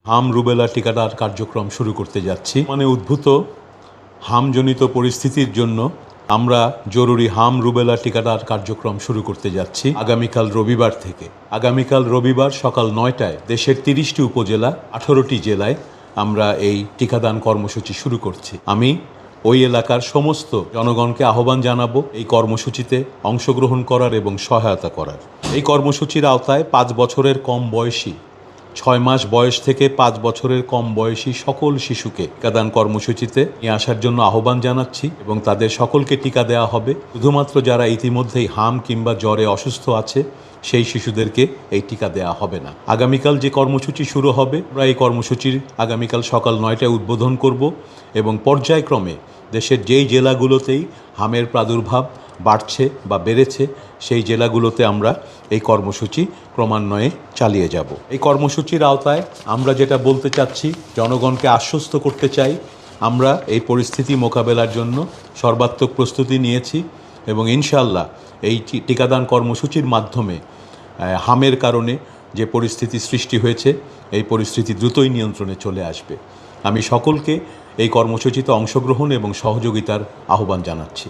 হাম রুবেলা টিকাদান কার্যক্রম শুরু করতে যাচ্ছি। উদ্ভূত হামজনিত পরিস্থিতির জন্য আমরা জরুরি হাম রুবেলা টিকাদান কার্যক্রম শুরু করতে যাচ্ছি আগামীকাল রবিবার থেকে। আগামীকাল রবিবার সকাল ৯টায় দেশের ৩০টি উপজেলা ১৮টি জেলায় আমরা এই টিকাদান কর্মসূচি শুরু করছি। আমি ওই এলাকার সমস্ত জনগণকে আহ্বান জানাবো এই কর্মসূচিতে অংশগ্রহণ করার এবং সহায়তা করার। এই কর্মসূচির আওতায় ৫ বছরের কম বয়সী, ৬ মাস বয়স থেকে ৫ বছরের কম বয়সী সকল শিশুকে টিকাদান কর্মসূচিতে নিয়ে আসার জন্য আহ্বান জানাচ্ছি এবং তাদের সকলকে টিকা দেওয়া হবে। শুধুমাত্র যারা ইতিমধ্যেই হাম কিংবা জ্বরে অসুস্থ আছে সেই শিশুদেরকে এই টিকা দেওয়া হবে না। আগামীকাল যে কর্মসূচি শুরু হবে, আমরা এই কর্মসূচির আগামীকাল সকাল ৯টায় উদ্বোধন করব এবং পর্যায়ক্রমে দেশের যেই জেলাগুলোতেই হামের প্রাদুর্ভাব বাড়ছে বা বেড়েছে সেই জেলাগুলোতে আমরা এই কর্মসূচি ক্রমান্বয়ে চালিয়ে যাব। এই কর্মসূচির আওতায় আমরা যেটা বলতে চাচ্ছি, জনগণকে আশ্বস্ত করতে চাই, আমরা এই পরিস্থিতি মোকাবেলার জন্য সর্বাত্মক প্রস্তুতি নিয়েছি এবং ইনশাআল্লাহ এই টিকাদান কর্মসূচির মাধ্যমে হামের কারণে যে পরিস্থিতি সৃষ্টি হয়েছে এই পরিস্থিতি দ্রুতই নিয়ন্ত্রণে চলে আসবে। আমি সকলকে এই কর্মসূচিতে অংশগ্রহণ এবং সহযোগিতার আহ্বান জানাচ্ছি।